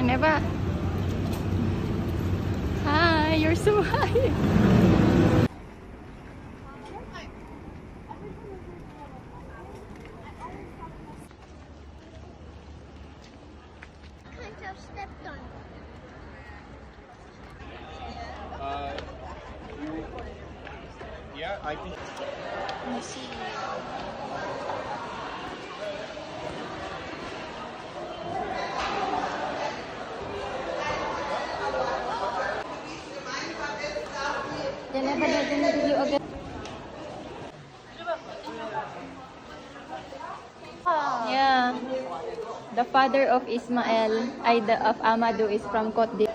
Geneva. Hi, you're so high. Stepped on. Yeah, I think. Let me see. Geneva, they're gonna give you again. Yeah. The father of Ismael, of Amadou, is from Côte d'Ivoire.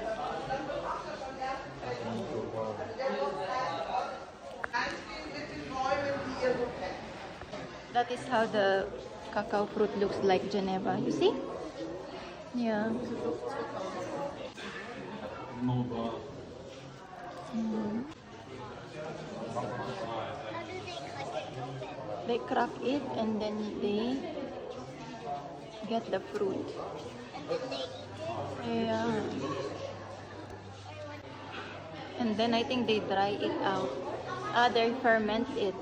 That is how the cacao fruit looks like, Geneva. You see? Yeah. They crack it and then they get the fruit. Yeah. And then I think they dry it out. They ferment it.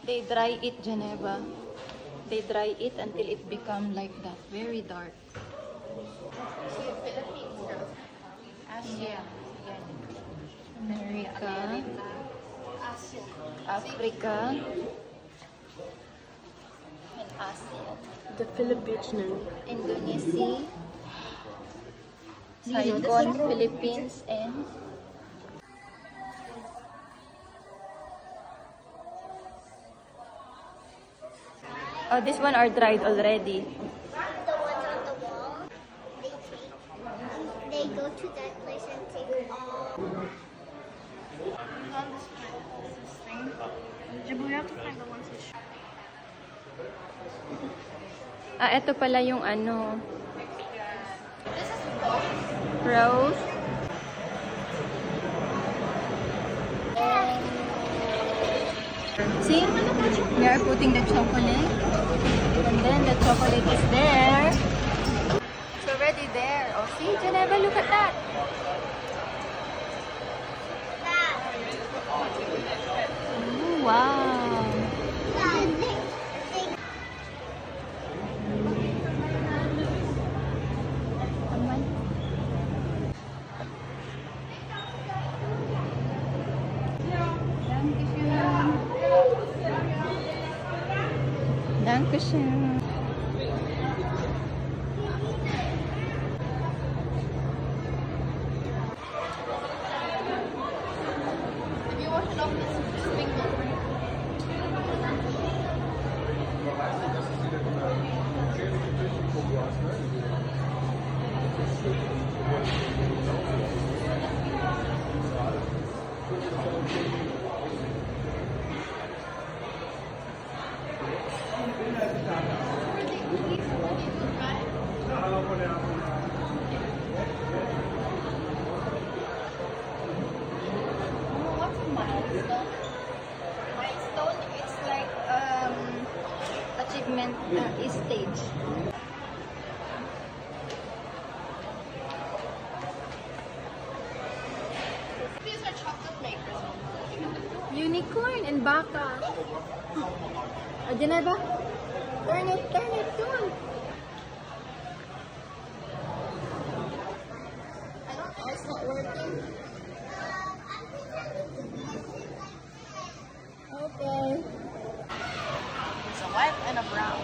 They dry it, Geneva. They dry it until it become like that, very dark. Asia. America, Africa, and Asia. The Philippines. Indonesia, Saigon, Philippines, and oh, this one are dried already. The ones on the wall, they go to that place and take all. On this thing. We have to find the ones that show. Ito pala yung ano. This is rose. Rose. See? We are putting the chocolate. And then the chocolate is there. It's already there. Oh, see, Geneva, look at that. Ooh, wow. Dankeschön. Have you washed off this finger? What's a milestone? Milestone, it's like achievement stage. These are chocolate makers. Unicorn and baka. Geneva, turn it, come on. I don't know, it's not working. Okay. It's a white and a brown.